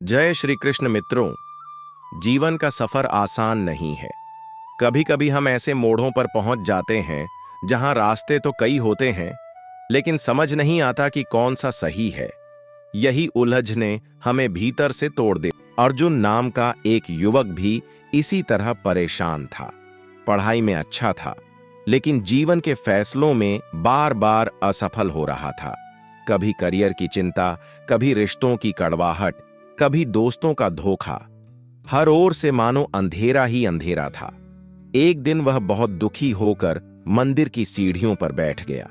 जय श्री कृष्ण मित्रों। जीवन का सफर आसान नहीं है। कभी कभी हम ऐसे मोड़ों पर पहुंच जाते हैं जहां रास्ते तो कई होते हैं, लेकिन समझ नहीं आता कि कौन सा सही है। यही उलझ ने हमें भीतर से तोड़ दे। अर्जुन नाम का एक युवक भी इसी तरह परेशान था। पढ़ाई में अच्छा था, लेकिन जीवन के फैसलों में बार बार असफल हो रहा था। कभी करियर की चिंता, कभी रिश्तों की कड़वाहट, कभी दोस्तों का धोखा। हर ओर से मानो अंधेरा ही अंधेरा था। एक दिन वह बहुत दुखी होकर मंदिर की सीढ़ियों पर बैठ गया।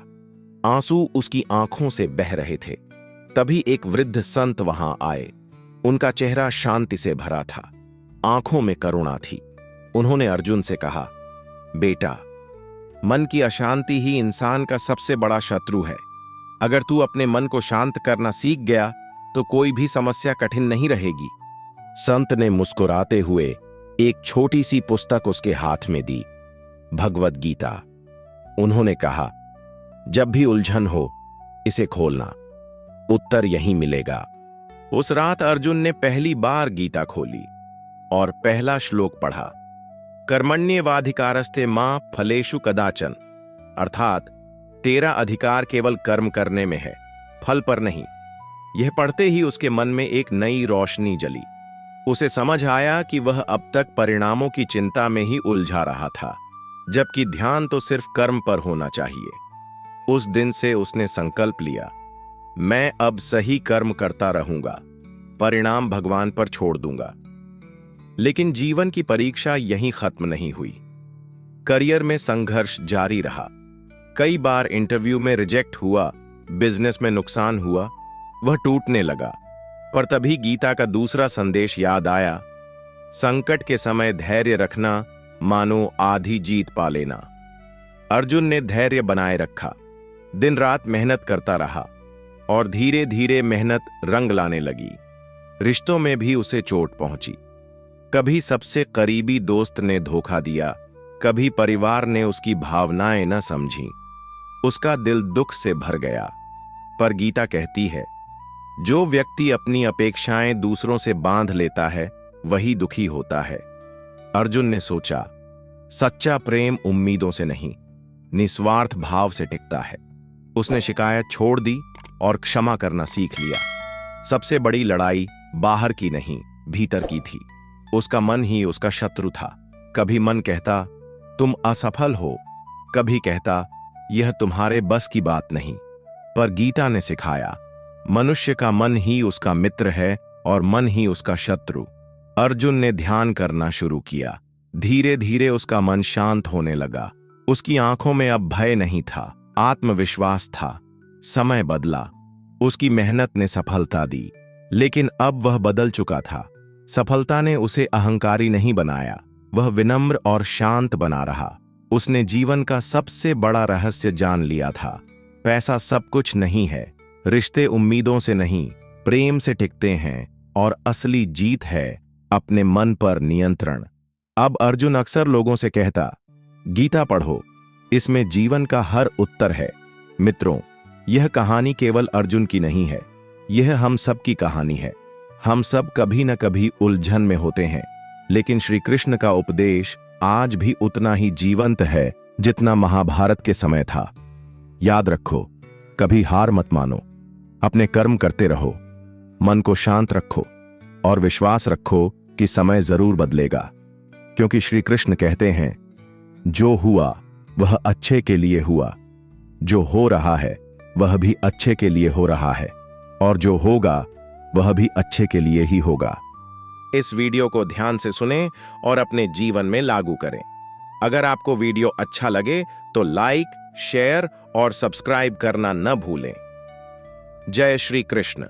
आंसू उसकी आंखों से बह रहे थे। तभी एक वृद्ध संत वहां आए। उनका चेहरा शांति से भरा था, आंखों में करुणा थी। उन्होंने अर्जुन से कहा, बेटा, मन की अशांति ही इंसान का सबसे बड़ा शत्रु है। अगर तू अपने मन को शांत करना सीख गया तो कोई भी समस्या कठिन नहीं रहेगी। संत ने मुस्कुराते हुए एक छोटी सी पुस्तक उसके हाथ में दी, भगवद गीता। उन्होंने कहा, जब भी उलझन हो इसे खोलना, उत्तर यहीं मिलेगा। उस रात अर्जुन ने पहली बार गीता खोली और पहला श्लोक पढ़ा, कर्मण्येवाधिकारस्ते मां फलेषु कदाचन। अर्थात तेरा अधिकार केवल कर्म करने में है, फल पर नहीं। यह पढ़ते ही उसके मन में एक नई रोशनी जली। उसे समझ आया कि वह अब तक परिणामों की चिंता में ही उलझा रहा था, जबकि ध्यान तो सिर्फ कर्म पर होना चाहिए। उस दिन से उसने संकल्प लिया, मैं अब सही कर्म करता रहूंगा, परिणाम भगवान पर छोड़ दूंगा। लेकिन जीवन की परीक्षा यहीं खत्म नहीं हुई। करियर में संघर्ष जारी रहा। कई बार इंटरव्यू में रिजेक्ट हुआ, बिजनेस में नुकसान हुआ, वह टूटने लगा। पर तभी गीता का दूसरा संदेश याद आया, संकट के समय धैर्य रखना मानो आधी जीत पा लेना। अर्जुन ने धैर्य बनाए रखा, दिन रात मेहनत करता रहा और धीरे धीरे मेहनत रंग लाने लगी। रिश्तों में भी उसे चोट पहुंची। कभी सबसे करीबी दोस्त ने धोखा दिया, कभी परिवार ने उसकी भावनाएं न समझी। उसका दिल दुख से भर गया। पर गीता कहती है, जो व्यक्ति अपनी अपेक्षाएं दूसरों से बांध लेता है वही दुखी होता है। अर्जुन ने सोचा, सच्चा प्रेम उम्मीदों से नहीं, निस्वार्थ भाव से टिकता है। उसने शिकायत छोड़ दी और क्षमा करना सीख लिया। सबसे बड़ी लड़ाई बाहर की नहीं, भीतर की थी। उसका मन ही उसका शत्रु था। कभी मन कहता, तुम असफल हो, कभी कहता, यह तुम्हारे बस की बात नहीं। पर गीता ने सिखाया, मनुष्य का मन ही उसका मित्र है और मन ही उसका शत्रु। अर्जुन ने ध्यान करना शुरू किया। धीरे धीरे उसका मन शांत होने लगा। उसकी आंखों में अब भय नहीं था, आत्मविश्वास था। समय बदला, उसकी मेहनत ने सफलता दी। लेकिन अब वह बदल चुका था। सफलता ने उसे अहंकारी नहीं बनाया, वह विनम्र और शांत बना रहा। उसने जीवन का सबसे बड़ा रहस्य जान लिया था, पैसा सब कुछ नहीं है, रिश्ते उम्मीदों से नहीं, प्रेम से टिकते हैं, और असली जीत है अपने मन पर नियंत्रण। अब अर्जुन अक्सर लोगों से कहता, गीता पढ़ो, इसमें जीवन का हर उत्तर है। मित्रों, यह कहानी केवल अर्जुन की नहीं है, यह हम सब की कहानी है। हम सब कभी न कभी उलझन में होते हैं, लेकिन श्री कृष्ण का उपदेश आज भी उतना ही जीवंत है जितना महाभारत के समय था। याद रखो, कभी हार मत मानो, अपने कर्म करते रहो, मन को शांत रखो और विश्वास रखो कि समय जरूर बदलेगा। क्योंकि श्री कृष्ण कहते हैं, जो हुआ वह अच्छे के लिए हुआ, जो हो रहा है वह भी अच्छे के लिए हो रहा है, और जो होगा वह भी अच्छे के लिए ही होगा। इस वीडियो को ध्यान से सुनें और अपने जीवन में लागू करें। अगर आपको वीडियो अच्छा लगे तो लाइक, शेयर और सब्सक्राइब करना न भूलें। जय श्री कृष्ण।